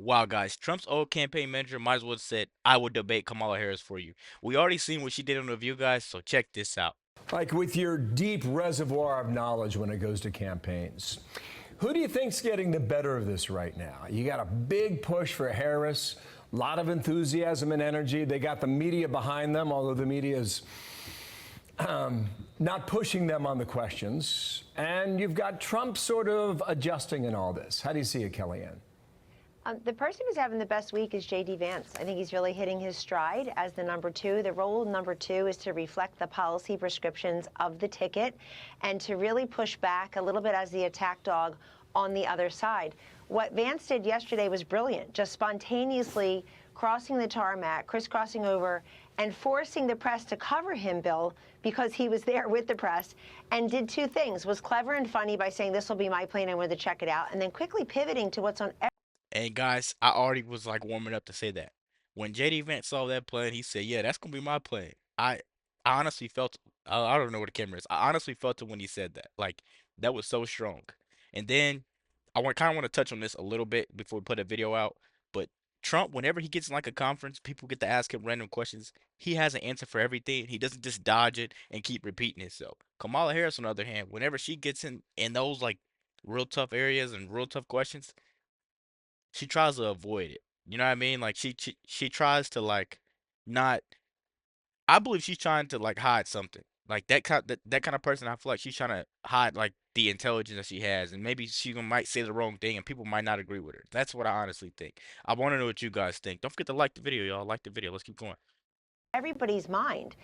Wow, guys, Trump's old campaign manager might as well have said, I would debate Kamala Harris for you. We already seen what she did on The View, guys, so check this out. Like with your deep reservoir of knowledge when it goes to campaigns, who do you think's getting the better of this right now? You got a big push for Harris, a lot of enthusiasm and energy. They got the media behind them, although the media is not pushing them on the questions. And you've got Trump sort of adjusting in all this. How do you see it, Kellyanne? The person who's having the best week is J.D. Vance. I think he's really hitting his stride as the number two. The role of number two is to reflect the policy prescriptions of the ticket and to really push back a little bit as the attack dog on the other side. What Vance did yesterday was brilliant, just spontaneously crossing the tarmac, crisscrossing over, and forcing the press to cover him, Bill, because he was there with the press, and did two things. Was clever and funny by saying, this will be my plane, I wanted to check it out, and then quickly pivoting to what's on. And guys, I already was like warming up to say that. When JD Vance saw that plan, he said, "Yeah, that's gonna be my plan." I honestly felt I don't know where the camera is. I honestly felt it when he said that. Like that was so strong. And then I want to touch on this a little bit before we put a video out. But Trump, whenever he gets in like a conference, people get to ask him random questions. He has an answer for everything. He doesn't just dodge it and keep repeating himself. Kamala Harris, on the other hand, whenever she gets in those like real tough areas and real tough questions, she tries to avoid it. You know what I mean? Like she tries to like not. I believe she's trying to like hide something. Like that kind of person. I feel like she's trying to hide like the intelligence that she has, and maybe she might say the wrong thing, and people might not agree with her. That's what I honestly think. I want to know what you guys think. Don't forget to like the video, y'all. Like the video. Let's keep going. Everybody's mind.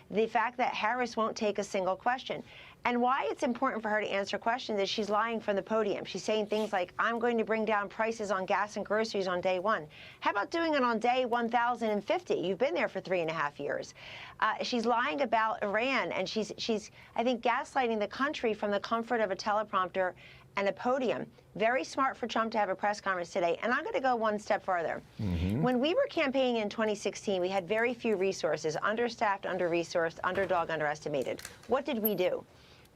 The fact that Harris won't take a single question. And why it's important for her to answer questions is she's lying from the podium. She's saying things like, I'm going to bring down prices on gas and groceries on day one. How about doing it on day 1,050? You've been there for 3.5 years. She's lying about Iran, and she's, I think, gaslighting the country from the comfort of a teleprompter and a podium. Very smart for Trump to have a press conference today. And I'm going to go one step further. When we were campaigning in 2016, we had very few resources, understaffed, under-resourced, underdog, underestimated. What did we do?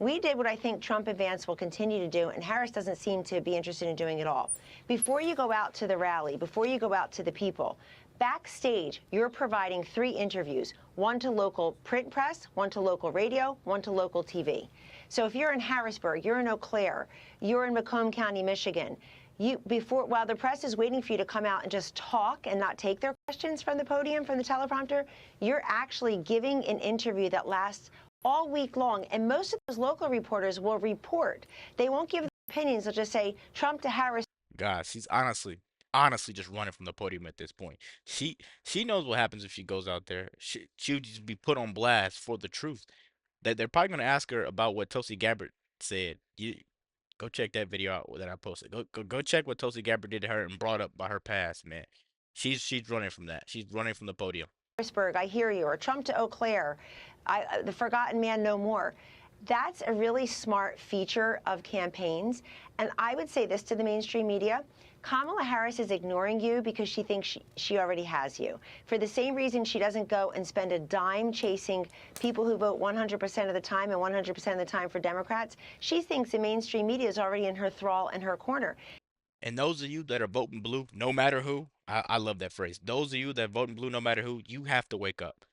We did what I think Trump and Vance will continue to do, and Harris doesn't seem to be interested in doing it all. Before you go out to the rally, before you go out to the people, backstage, you're providing 3 interviews, one to local print press, one to local radio, one to local TV. So if you're in Harrisburg, you're in Eau Claire, you're in Macomb County, Michigan, while the press is waiting for you to come out and just talk and not take their questions from the podium, from the teleprompter, you're actually giving an interview that lasts all week long. And most of those local reporters will report. They won't give their opinions. They'll just say Trump to Harris. Guys, she's honestly just running from the podium at this point. She knows what happens if she goes out there. She'll just be put on blast for the truth. That they're probably gonna ask her about what Tulsi Gabbard said. You go check that video out that I posted. Go check what Tulsi Gabbard did to her and brought up by her past, man. She's running from that. She's running from the podium. Harrisburg, I hear you, or Trump to Eau Claire, the forgotten man no more. That's a really smart feature of campaigns. And I would say this to the mainstream media. Kamala Harris is ignoring you because she thinks she already has you. For the same reason she doesn't go and spend a dime chasing people who vote 100% of the time and 100% of the time for Democrats, she thinks the mainstream media is already in her thrall and her corner. And those of you that are voting blue, no matter who, I love that phrase. Those of you that voting blue, no matter who, you have to wake up.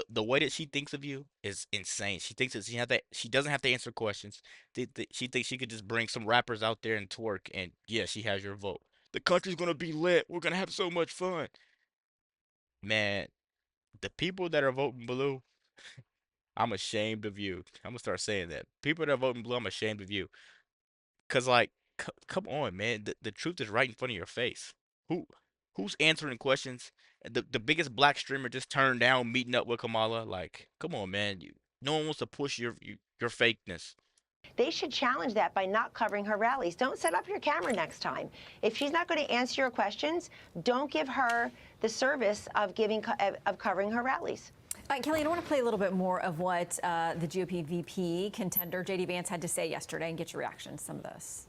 The way that she thinks of you is insane. She thinks that she doesn't have to answer questions. She thinks she could just bring some rappers out there and twerk, and yeah, she has your vote. The country's gonna be lit. We're gonna have so much fun, man. The people that are voting blue, I'm ashamed of you. I'm gonna start saying that. People that are voting blue, I'm ashamed of you. Cause like, come on, man. The truth is right in front of your face. Who who's answering questions? The biggest black streamer just turned down meeting up with Kamala. Like, come on, man. No one wants to push your fakeness. They should challenge that by not covering her rallies. Don't set up your camera next time. If she's not going to answer your questions, don't give her the service of covering her rallies. Kelly, I want to play a little bit more of what the GOP VP contender J.D. Vance had to say yesterday and get your reaction to some of this.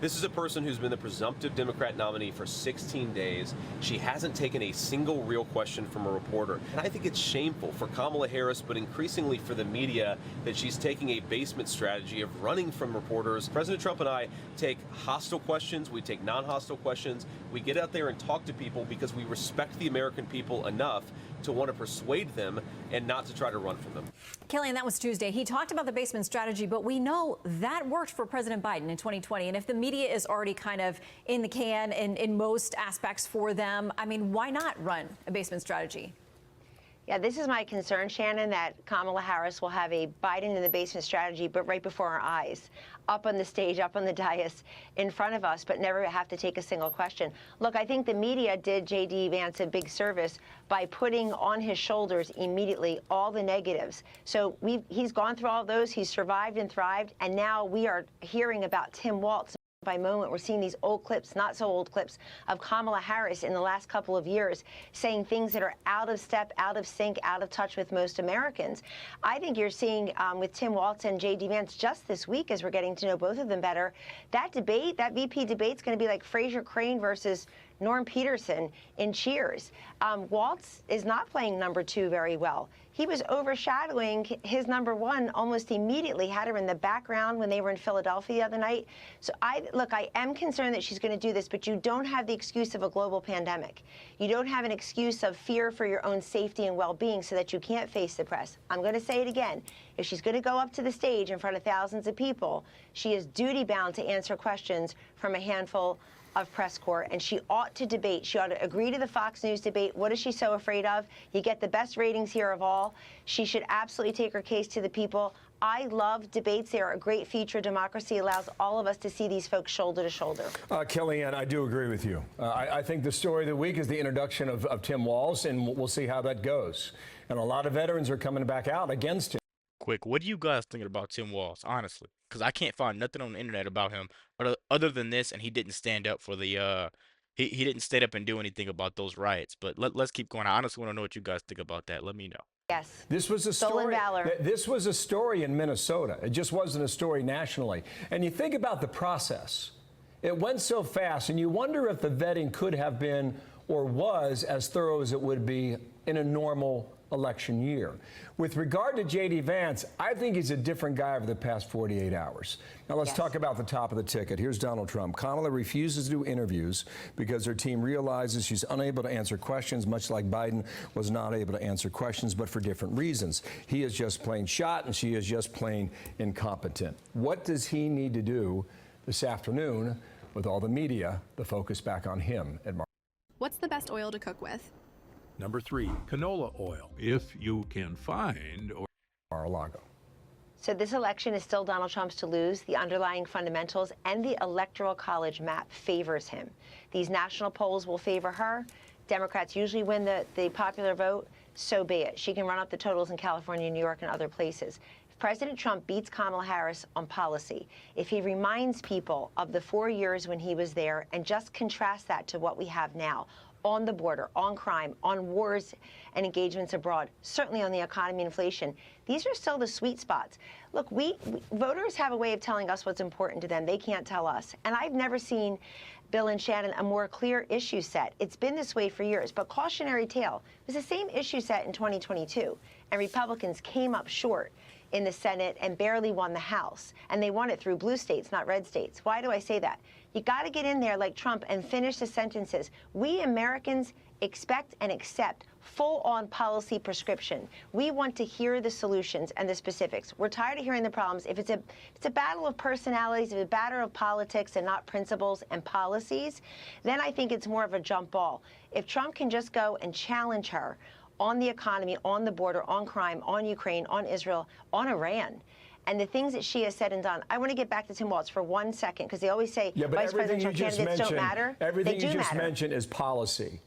This is a person who's been the presumptive Democrat nominee for 16 days. She hasn't taken a single real question from a reporter. And I think it's shameful for Kamala Harris, but increasingly for the media, that she's taking a basement strategy of running from reporters. President Trump and I take hostile questions, we take non-hostile questions, we get out there and talk to people because we respect the American people enough to want to persuade them and not to try to run from them. Kellyanne, that was Tuesday. He talked about the basement strategy, but we know that worked for President Biden in 2020. And if the media is already kind of in the can in most aspects for them, I mean, why not run a basement strategy? Yeah, this is my concern, Shannon, that Kamala Harris will have a Biden in the basement strategy, but right before our eyes, up on the stage, up on the dais, in front of us, but never have to take a single question. Look, I think the media did J.D. Vance a big service by putting on his shoulders immediately all the negatives. So he's gone through all those, he's survived and thrived, and now we are hearing about Tim Walz. By moment, we're seeing these old clips, not so old clips, of Kamala Harris in the last couple of years saying things that are out of step, out of sync, out of touch with most Americans. I think you're seeing with Tim Walz and J.D. Vance just this week, as we're getting to know both of them better, that debate, that VP debate's going to be like Fraser Crane versus Norm Peterson in Cheers. Walz is not playing number 2 very well. He was overshadowing his number 1 almost immediately, had her in the background when they were in Philadelphia the other night. So I am concerned that she's going to do this, but you don't have the excuse of a global pandemic. You don't have an excuse of fear for your own safety and well-being so that you can't face the press. I'm going to say it again. If she's going to go up to the stage in front of thousands of people, she is duty-bound to answer questions from a handful of press corps, and she ought to debate. She ought to agree to the Fox News debate. What is she so afraid of? You get the best ratings here of all. She should absolutely take her case to the people. I love debates. They are a great feature of democracy. It allows all of us to see these folks shoulder to shoulder. Kellyanne, I do agree with you. I think the story of the week is the introduction of Tim Walz, and we'll see how that goes. And a lot of veterans are coming back out against him. Quick, what do you guys think about Tim Walz, honestly? Because I can't find nothing on the internet about him other than this, and he didn't stand up for the he didn't stand up and do anything about those riots. But let's keep going. I honestly want to know what you guys think about that. Let me know. Yes. This was a Stolen story. valor. This was a story in Minnesota. It just wasn't a story nationally. And you think about the process. It went so fast, and you wonder if the vetting could have been or was as thorough as it would be in a normal election year. With regard to J.D. Vance, I think he's a different guy over the past 48 hours. Now let's talk about the top of the ticket. Here's Donald Trump. Kamala refuses to do interviews because her team realizes she's unable to answer questions, much like Biden was not able to answer questions, but for different reasons. He is just plain shot, and she is just plain incompetent. What does he need to do this afternoon with all the media, the focus back on him at What's the best oil to cook with? Number 3, canola oil, if you can find. Mar-a-Lago. So this election is still Donald Trump's to lose. The underlying fundamentals and the Electoral College map favors him. These national polls will favor her. Democrats usually win the popular vote. So be it. She can run up the totals in California, New York, and other places. If President Trump beats Kamala Harris on policy, if he reminds people of the 4 years when he was there and just contrasts that to what we have now, on the border, on crime, on wars and engagements abroad, certainly on the economy and inflation, these are still the sweet spots. Look, voters have a way of telling us what's important to them. They can't tell us. And I've never seen, Bill and Shannon, a more clear issue set. It's been this way for years, but cautionary tale, it was the same issue set in 2022, and Republicans came up short in the Senate and barely won the House. And they won it through blue states, not red states. Why do I say that? You got to get in there like Trump and finish the sentences. We Americans expect and accept full-on policy prescription. We want to hear the solutions and the specifics. We're tired of hearing the problems. If it's a battle of personalities, if it's a battle of politics and not principles and policies, then I think it's more of a jump ball. If Trump can just go and challenge her on the economy, on the border, on crime, on Ukraine, on Israel, on Iran, and the things that she has said and done. I want to get back to Tim Walz for 1 second, because they always say Vice President Trump candidates don't matter. Everything they do you just matter. mentioned is policy.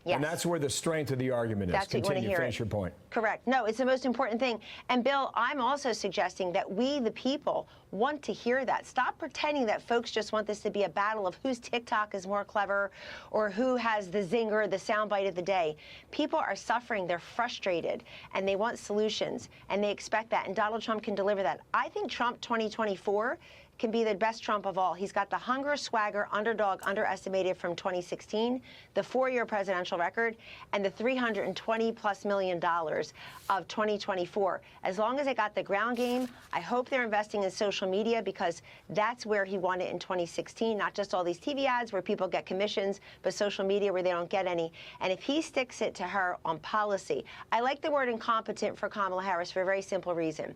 Yes. And that's where the strength of the argument is. That's what you want to hear. Finish your point. Correct. No, it's the most important thing. And Bill, I'm also suggesting that we, the people, want to hear that. Stop pretending that folks just want this to be a battle of whose TikTok is more clever or who has the zinger, the soundbite of the day. People are suffering. They're frustrated, and they want solutions, and they expect that. And Donald Trump can deliver that. I think Trump 2024 can be the best Trump of all. He's got the hunger, swagger, underdog, underestimated from 2016, the 4-year presidential record, and the $320+ million of 2024. As long as they got the ground game, I hope they're investing in social media, because that's where he won it in 2016, not just all these TV ads where people get commissions, but social media where they don't get any. And if he sticks it to her on policy, I like the word incompetent for Kamala Harris for a very simple reason.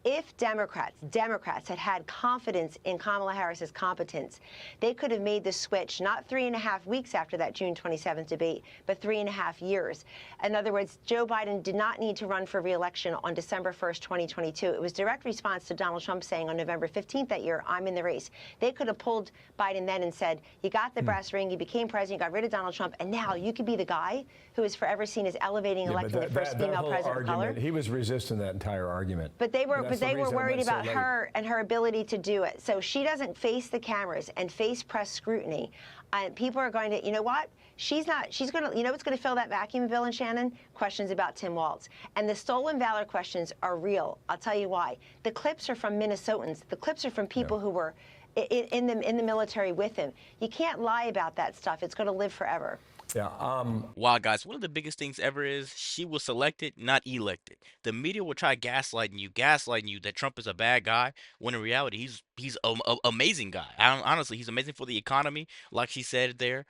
If Democrats had had confidence in Kamala Harris's competence, they could have made the switch not 3.5 weeks after that June 27th debate, but 3.5 years. In other words, Joe Biden did not need to run for re-election on December 1st, 2022. It was direct response to Donald Trump saying on November 15th that year, I'm in the race. They could have pulled Biden then and said, you got the brass ring, you became president, you got rid of Donald Trump, and now you could be the guy who is forever seen as elevating, electing the first female president of color. He was resisting that entire argument. But they were worried about so her and her ability to do it. So she doesn't face the cameras and face press scrutiny. And people are going to, you know what? She's going to, you know what's going to fill that vacuum, Bill and Shannon? Questions about Tim Walz. And the stolen valor questions are real. I'll tell you why. The clips are from Minnesotans. The clips are from people who were in the military with him. You can't lie about that stuff. It's going to live forever. Yeah. Wow, guys, one of the biggest things ever is she was selected, not elected. The media will try gaslighting you that Trump is a bad guy, when in reality he's a amazing guy. Honestly, he's amazing for the economy, like she said there.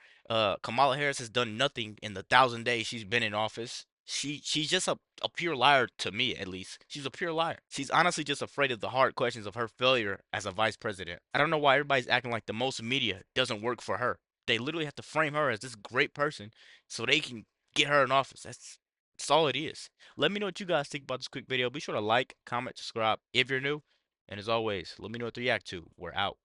Kamala Harris has done nothing in the 1,000 days she's been in office. She's just a pure liar, to me at least. She's a pure liar. She's honestly just afraid of the hard questions of her failure as a vice president. I don't know why everybody's acting like the most media doesn't work for her. They literally have to frame her as this great person so they can get her in office. That's all it is. Let me know what you guys think about this quick video. Be sure to like, comment, subscribe if you're new. And as always, let me know what to react to. We're out.